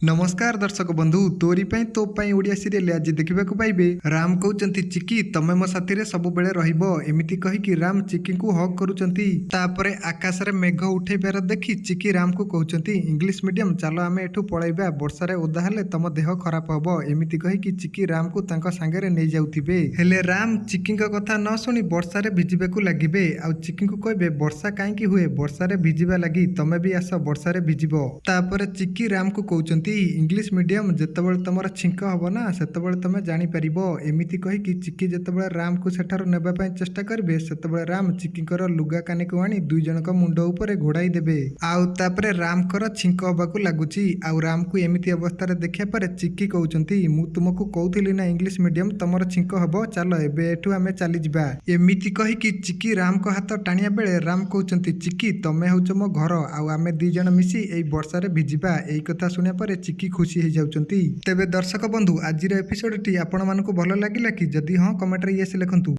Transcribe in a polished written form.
नमस्कार दर्शक बंधु तोरी पाई तो पाई ओडिया सीरियल आज देखा पाइबे। राम कहउचंती चिकी तमे मो साथी रे सब बेले रहिबो एमिति कहि कि राम चिकी को हक करूचंती। तापरे आकाश रे मेघ उठेबार देखि चिकी राम को कहउचंती इंग्लिश मीडियम चलो आमे एठू पळैबा वर्षा रे ओदा हेले तम देह खराब हबो एमिति कहि कि चिकी राम को तांको संगे रे नै जाउथिबे। हेले राम चिकी को कथा न सुनी वर्षा रे भिजिबे को लागिबे आ चिकी को कहबे वर्षा काहे कि हुए वर्षा रे भिजिबा लागि तमे भी आस वर्षा रे भिजिबो। तापरे चिकी राम को कहउचंती इंग्लिश मीडियम जेतेबेले तुमर छिंक हबो ना सेतेबेले तमे जानि परिबो एमिति कहि कि चिकी जेतेबेले राम को सेठारो नेबा पय चेष्टा करबे सेतेबेले राम चिकी कर लुगा कानी को आनी दुई जनक मुंड ऊपर घोड़ाई देबे। आउ तापरे राम कर छिंक हबाकू लागुची आउ राम को एमिति अवस्था रे देखिया पर चिकी कहउचंती मु तुमको कहउथिली ना इंग्लिश मीडियम तमर छिंक हबो चलो एबे एठू आमे चली जिबा एमिति कहि कि चिकी राम को हाथ टाणिया बेले राम कहउचंती चिकी तमे होचो मो घर आउ आमे दी जण मिसी एई वर्षा रे भिजिबा एई कथा सुनिया पर चिकी खुशी हो जाउचंती। तेबे दर्शक बंधु आज एपिसोड टी आपण मानकु भलो लागिला कि जदि हां कमेंट रे येस लिखंतु।